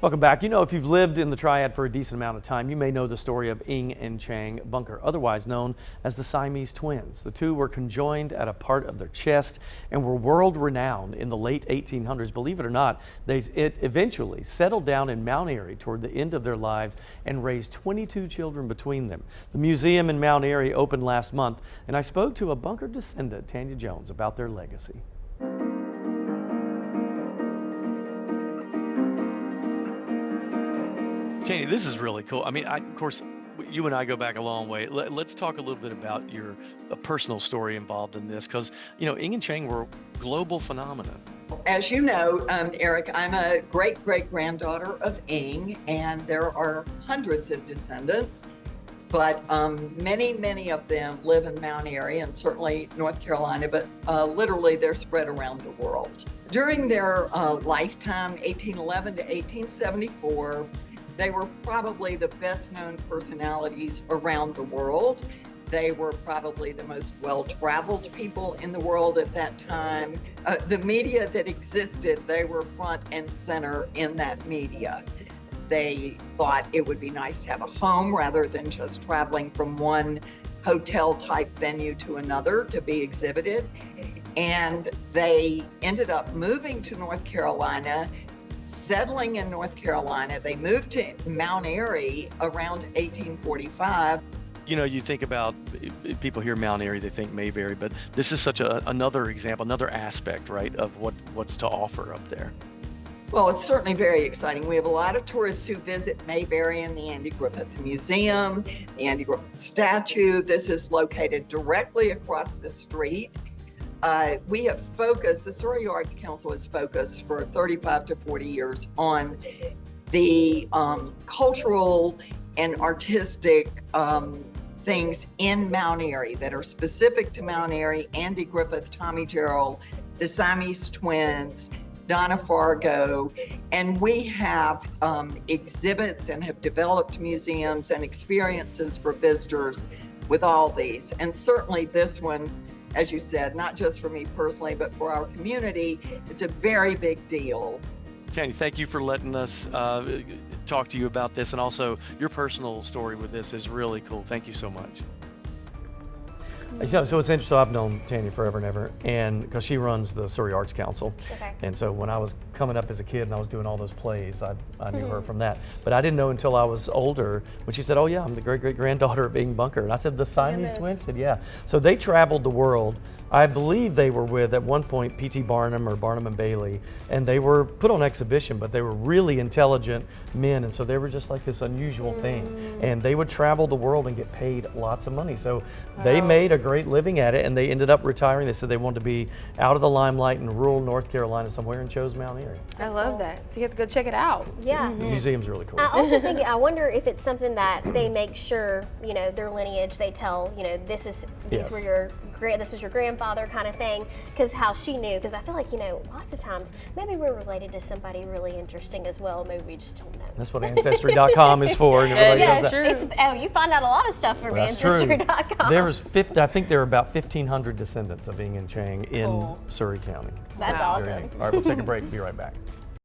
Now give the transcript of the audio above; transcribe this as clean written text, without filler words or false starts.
Welcome back. You know, if you've lived in the Triad for a decent amount of time, you may know the story of Ing and Chang Bunker, otherwise known as the Siamese twins. The two were conjoined at a part of their chest and were world renowned in the late 1800s. Believe it or not, it eventually settled down in Mount Airy toward the end of their lives and raised 22 children between them. The museum in Mount Airy opened last month, and I spoke to a Bunker descendant, Tanya Jones, about their legacy. Tanya, this is really cool. I mean, of course, you and I go back a long way. Let's talk a little bit about your personal story involved in this, because, you know, Ing and Chang were global phenomena. As you know, Eric, I'm a great-great-granddaughter of Ing, and there are hundreds of descendants, but many of them live in Mount Airy and certainly North Carolina, but literally they're spread around the world. During their lifetime, 1811 to 1874, they were probably the best known personalities around the world. They were probably the most well-traveled people in the world at that time. The media that existed, they were front and center in that media. They thought it would be nice to have a home rather than just traveling from one hotel type venue to another to be exhibited. And they ended up moving to North Carolina, settling in North Carolina. They moved to Mount Airy around 1845. You know, you think about, people hear Mount Airy, they think Mayberry, but this is such another example, another aspect, right, of what's to offer up there. Well, it's certainly very exciting. We have a lot of tourists who visit Mayberry and the Andy Griffith Museum, the Andy Griffith statue. This is located directly across the street. We have focused, the Surrey Arts Council has focused for 35 to 40 years on the cultural and artistic things in Mount Airy that are specific to Mount Airy: Andy Griffith, Tommy Gerald, the Siamese twins, Donna Fargo, and we have exhibits and have developed museums and experiences for visitors with all these. And certainly this one, as you said, not just for me personally, but for our community, it's a very big deal. Tanya, thank you for letting us talk to you about this, and also your personal story with this is really cool. Thank you so much. So it's interesting. So I've known Tanya forever and ever, and because she runs the Surrey Arts Council. Okay. And so when I was coming up as a kid and I was doing all those plays, I knew her from that. But I didn't know until I was older when she said, "Oh yeah, I'm the great-great-granddaughter of Ing Bunker." And I said, "The Siamese twins?" She said, "Yeah." So they traveled the world. I believe they were with, at one point, P.T. Barnum or Barnum and Bailey, and they were put on exhibition, but they were really intelligent men, and so they were just like this unusual thing. And they would travel the world and get paid lots of money. So they made a great living at it, and they ended up retiring. They said they wanted to be out of the limelight in rural North Carolina somewhere, and chose Mount Airy. I love that. So you have to go check it out. Yeah. The museum's really cool. I also think, I wonder if it's something that they make sure, you know, their lineage, they tell, you know, this was your grandfather kind of thing, because how she knew, because I feel like, you know, lots of times maybe we're related to somebody really interesting as well, maybe we just don't know. That's what Ancestry.com is for. And everybody does that. It's you find out a lot of stuff from That's Ancestry.com. There was I think there were about 1,500 descendants of Ing and Chang in Surrey County. That's awesome. All right, we'll take a break. Be right back.